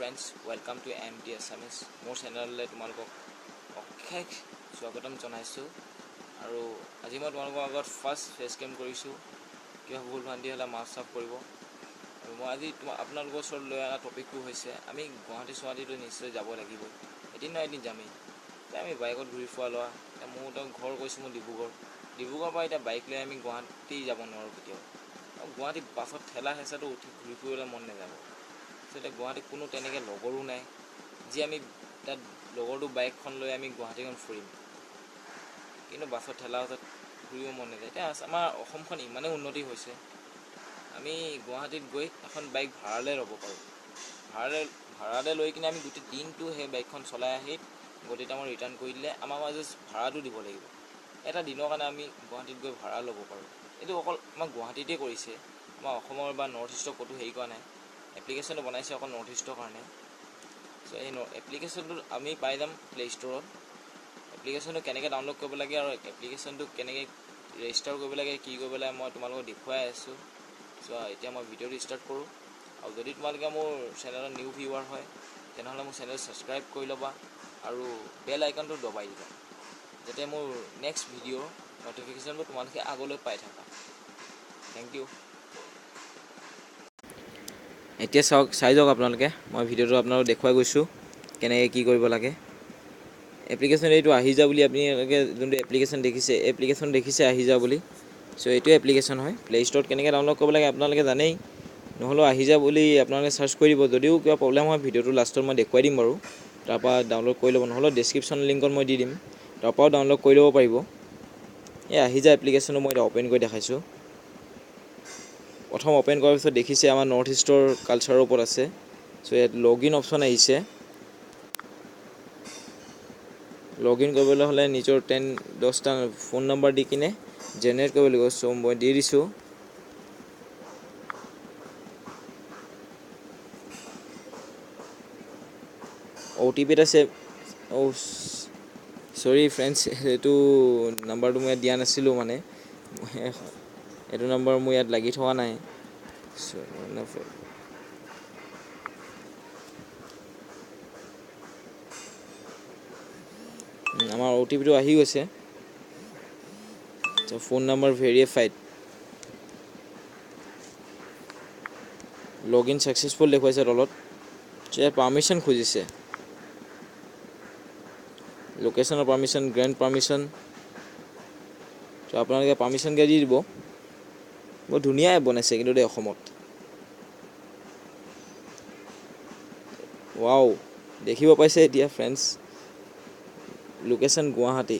friends, welcome to MT Assamese. মোৰ চেনেললৈ তোমালোকক অশেষ স্বাগতম জনাইছোঁ আৰু আজি মই তোমালোকৰ আগত ফাৰ্ষ্ট ফেচ কেম কৰিছোঁ কিবা ভুল ভ্ৰান্তি হ'লে মাফ চাফ কৰিব আৰু মই আজি আপোনালোকৰ ওচৰত লৈ অনা টপিকটো হৈছে আমি গুৱাহাটীলৈ নিশ্চয় যাব লাগিব এদিন নহয় এদিন যামেই আমি বাইকত ঘূৰি ফুৰা লোৱা মোৰ ঘৰ কৈছোঁ মোৰ ডিব্ৰুগড়ৰ পৰা এতিয়া বাইক লৈ আমি গুৱাহাটী যাব নোৱাৰোঁ কেতিয়াও গুৱাহাটী বাছত ঠেলা হেঁচাটো উঠি ঘূৰি ফুৰিবলৈ মন নাযাব এতিয়া গুৱাহাটীত কোনো তেনেকৈ লগৰো নাই যি আমি তাত লগৰটো বাইকখন লৈ আমি গুৱাহাটীখন ফুৰিম কিন্তু বাছত ঠেলা হেঁচাত ঘূৰিব মন নাযায় এতিয়া আমাৰ অসমখন ইমানেই উন্নতি হৈছে আমি গুৱাহাটীত গৈ এখন বাইক ভাড়ালৈ ল'ব পাৰোঁ ভাড়ালৈ লৈ কিনে আমি গোটেই দিনটো সেই বাইকখন চলাই আহি গোটেই টাইমত ৰিটাৰ্ণ কৰি দিলে আমাৰ মাজত ভাড়াটো দিব লাগিব এটা দিনৰ কাৰণে আমি গুৱাহাটীত গৈ ভাড়া ল'ব পাৰোঁ এইটো অকল আমাৰ গুৱাহাটীতে কৰিছে আমাৰ অসমৰ বা নৰ্থ ইষ্টৰ ক'তো হেৰি কৰা নাই এপ্লিকেশ্যনটো বনাইছে অকল নৰ্থ ইষ্টৰ কাৰণে চ' এই এপ্লিকেশ্যনটো আমি পাই যাম প্লে' ষ্ট'ৰত এপ্লিকেশ্যনটো কেনেকৈ ডাউনলোড কৰিব লাগে আৰু এপ্লিকেশ্যনটো কেনেকৈ ৰেজিষ্টাৰ কৰিব লাগে কি কৰিব লাগে মই তোমালোকক দেখুৱাই আছোঁ চ' এতিয়া মই ভিডিঅ'টো ষ্টাৰ্ট কৰোঁ আৰু যদি তোমালোকে মোৰ চেনেলৰ নিউ ভিউৱাৰ হয় তেনেহ'লে মোৰ চেনেল ছাবস্ক্ৰাইব কৰি ল'বা আৰু বেল আইকনটো দবাই দিবা যাতে মোৰ নেক্সট ভিডিঅ'ৰ ন'টিফিকেশ্যনবোৰ তোমালোকে আগলৈ পাই থাকা থেংক ইউ এতিয়া চাই যাওক আপোনালোকে মই ভিডিঅ'টো আপোনালোকক দেখুৱাই গৈছোঁ কেনেকৈ কি কৰিব লাগে এপ্লিকেশ্যন এইটো আহি যা বুলি আপোনালোকে যোনটো এপ্লিকেশ্যন দেখিছে আহি যা বুলি চ' এইটোৱে এপ্লিকেশ্যন হয় প্লে' ষ্ট'ৰত কেনেকৈ ডাউনলোড কৰিব লাগে আপোনালোকে জানেই নহ'লেও আহি যা বুলি আপোনালোকে চাৰ্চ কৰি দিব যদিও কিবা প্ৰব্লেম হয় ভিডিঅ'টো লাষ্টত মই দেখুৱাই দিম বাৰু তাৰপৰা ডাউনলোড কৰি ল'ব নহ'লেও ডেছক্ৰিপশ্যন লিংকত মই দি দিম তাৰপৰাও ডাউনলোড কৰি ল'ব পাৰিব এই আহি যা এপ্লিকেশ্যনটো মই এতিয়া অ'পেন কৰি দেখাইছোঁ প্ৰথম অ'পেন কৰাৰ পিছত দেখিছে আমাৰ নৰ্থ ইষ্টৰ কালচাৰৰ ওপৰত আছে চ' ইয়াত লগ ইন অপশ্যন আহিছে লগ ইন কৰিবলৈ হ'লে নিজৰ 10টা ফোন নম্বৰ দি কিনে জেনেৰেট কৰিব লাগিব চ' মই দি দিছোঁ OTP আছে চৰি ফ্ৰেণ্ডছ এইটো নাম্বাৰটো মই ইয়াত দিয়া নাছিলোঁ মানে এইটো নম্বৰ মোৰ ইয়াত লাগি থকা নাই আমাৰ OTPটো আহি গৈছে phone number verified log in successful দেখুৱাইছে তলত ইয়াত পাৰ্মিশ্যন খুজিছে লোকেশ্যনৰ পাৰ্মিশ্যন গ্ৰেণ্ড পাৰ্মিশ্যন ত' আপোনালোকে পাৰ্মিশ্যনকৈ দি দিব বৰ ধুনীয়া এপ বনাইছে কিন্তু দেই অসমত ৱাও দেখিব পাইছে এতিয়া ফ্ৰেণ্ডছ লোকেশ্যন গুৱাহাটী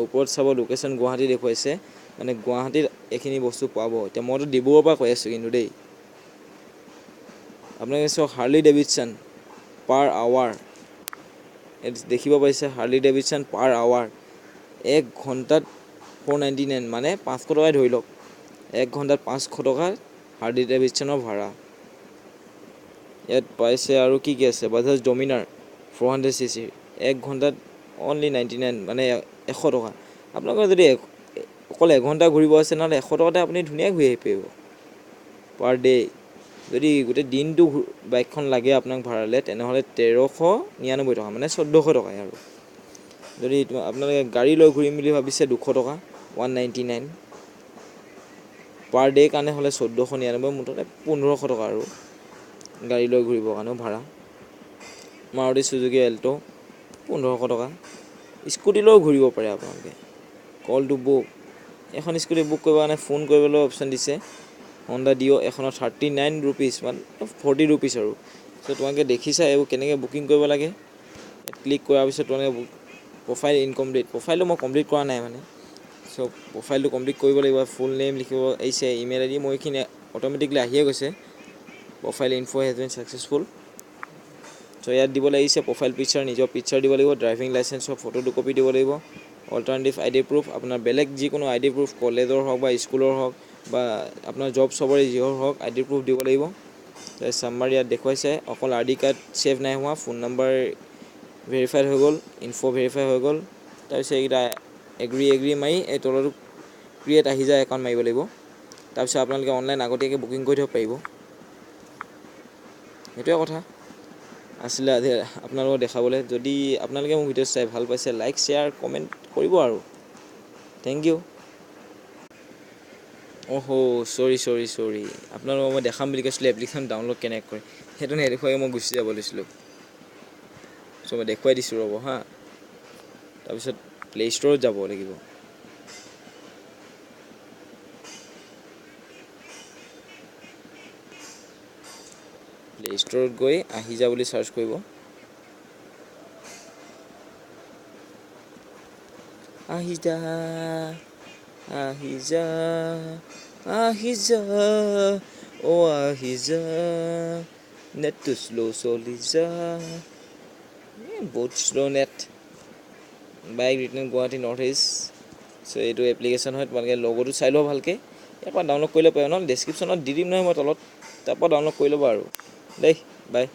ওপৰত চাব লোকেশ্যন গুৱাহাটী দেখুৱাইছে মানে গুৱাহাটীত এইখিনি বস্তু পাব এতিয়া মইতো ডিব্ৰুগড়ৰ পৰা কৈ আছোঁ কিন্তু দেই আপোনালোকে চাওক হাৰ্লি ডেভিডছন পাৰ আৱাৰ দেখিব পাইছে হাৰ্লি ডেভিডছন পাৰ আৱাৰ 1 ঘণ্টাত 499 মানে 500 টকাই ধৰি লওক 1 ঘণ্টাত 500 টকা হাৰ্লি ডেভিডছনৰ ভাড়া ইয়াত পাইছে আৰু কি আছে বাজাজ ডমিনাৰ 400cc 1 ঘণ্টাত অনলি 99 মানে 100 টকা আপোনালোকৰ যদি অকল 1 ঘণ্টা ঘূৰিব আছে নহ'লে 100 টকাতে আপুনি ধুনীয়াকৈ ঘূৰি আহি পাৰিব পাৰ ডে' যদি গোটেই দিনটো বাইকখন লাগে আপোনাক ভাড়ালৈ তেনেহ'লে 1399 টকা মানে 1400 টকাই আৰু যদি আপোনালোকে গাড়ী লৈ ঘূৰিম বুলি ভাবিছে 200 টকা 199 পাৰ ডে' কাৰণে হ'লে 1499 মুঠতে 1500 টকা আৰু গাড়ী লৈ ঘূৰিবৰ কাৰণেও ভাড়া মাৰুতি চুজুকি এল্ট' 1500 টকা স্কুটি লৈও ঘূৰিব পাৰে আপোনালোকে কল টু বুক এখন স্কুটি বুক কৰিব কাৰণে ফোন কৰিবলৈ অপশ্যন দিছে হণ্ডা ডিঅ' এখনত 39 ৰুপিজ মানে 40 ৰুপিজ আৰু চ' তোমালোকে দেখিছা এইবোৰ কেনেকৈ বুকিং কৰিব লাগে ক্লিক কৰাৰ পিছত তোমালোকে প্ৰফাইল ইনকমপ্লিট প্ৰফাইলটো মই কমপ্লিট কৰা নাই মানে চ' প্ৰফাইলটো কমপ্লিট কৰিব লাগিব ফুল নেম লিখিব আহিছে ইমেইল ID মই এইখিনি অট'মেটিকলি আহিয়ে গৈছে profile info has been successful so' ইয়াত দিব লাগিছে প্ৰফাইল পিকচাৰ নিজৰ পিকচাৰ দিব লাগিব ড্ৰাইভিং লাইচেঞ্চৰ ফটো দুকপি দিব লাগিব অল্টাৰনেটিভ ID প্ৰুফ আপোনাৰ বেলেগ যিকোনো ID প্ৰুফ কলেজৰ হওক বা স্কুলৰ হওক বা আপোনাৰ জব চবৰে যিহৰ হওক ID প্ৰুফ দিব লাগিব চাম্মাৰ ইয়াত দেখুৱাইছে অকল ID কাৰ্ড ছেভ নাই হোৱা ফোন নম্বৰ ভেৰিফাইড হৈ গ'ল ইনফো ভেৰিফাই হৈ গ'ল তাৰপিছত এইকেইটা এগ্ৰি মাৰি এই তলতো ক্ৰিয়েট আহি যায় একাউণ্ট মাৰিব লাগিব তাৰপিছত আপোনালোকে অনলাইন আগতীয়াকৈ বুকিং কৰি থ'ব পাৰিব সেইটোৱে কথা আছিলে আজি আপোনালোকক দেখাবলৈ। যদি আপোনালোকে মোৰ ভিডিঅ' চাই ভাল পাইছে লাইক শ্বেয়াৰ কমেণ্ট কৰিব আৰু থেংক ইউ। চৰি আপোনালোকক মই দেখাম বুলি কৈছিলোঁ এপ্লিকেশ্যন ডাউনলোড কেনেকৈ কৰে, সেইটো নেদেখুৱাই মই গুচি যাব লৈছিলোঁ। চ' মই দেখুৱাই দিছোঁ ৰ'ব হা। তাৰপিছত প্লে ষ্ট'ৰত যাব লাগিব। প্লে ষ্ট'ৰত গৈ আহি যা বুলি চাৰ্চ কৰিব। আহি যা আহি যা আহি যা অ' আহি যা নেটটো শ্ল' চলি যা, বহুত slow' net. Bike return Guwahati north east. So' এইটো এপ্লিকেশ্যন হয়, তোমালোকে লগতো চাই ল'ব ভালকৈ। ইয়াৰ পৰা ডাউনলোড কৰি ল'ব পাৰিবা, নহ'লে ডেছক্ৰিপশ্যনত দি দিম নহয় মই তলত, তাৰপৰা ডাউনলোড কৰি ল'বা আৰু দেই। বাই।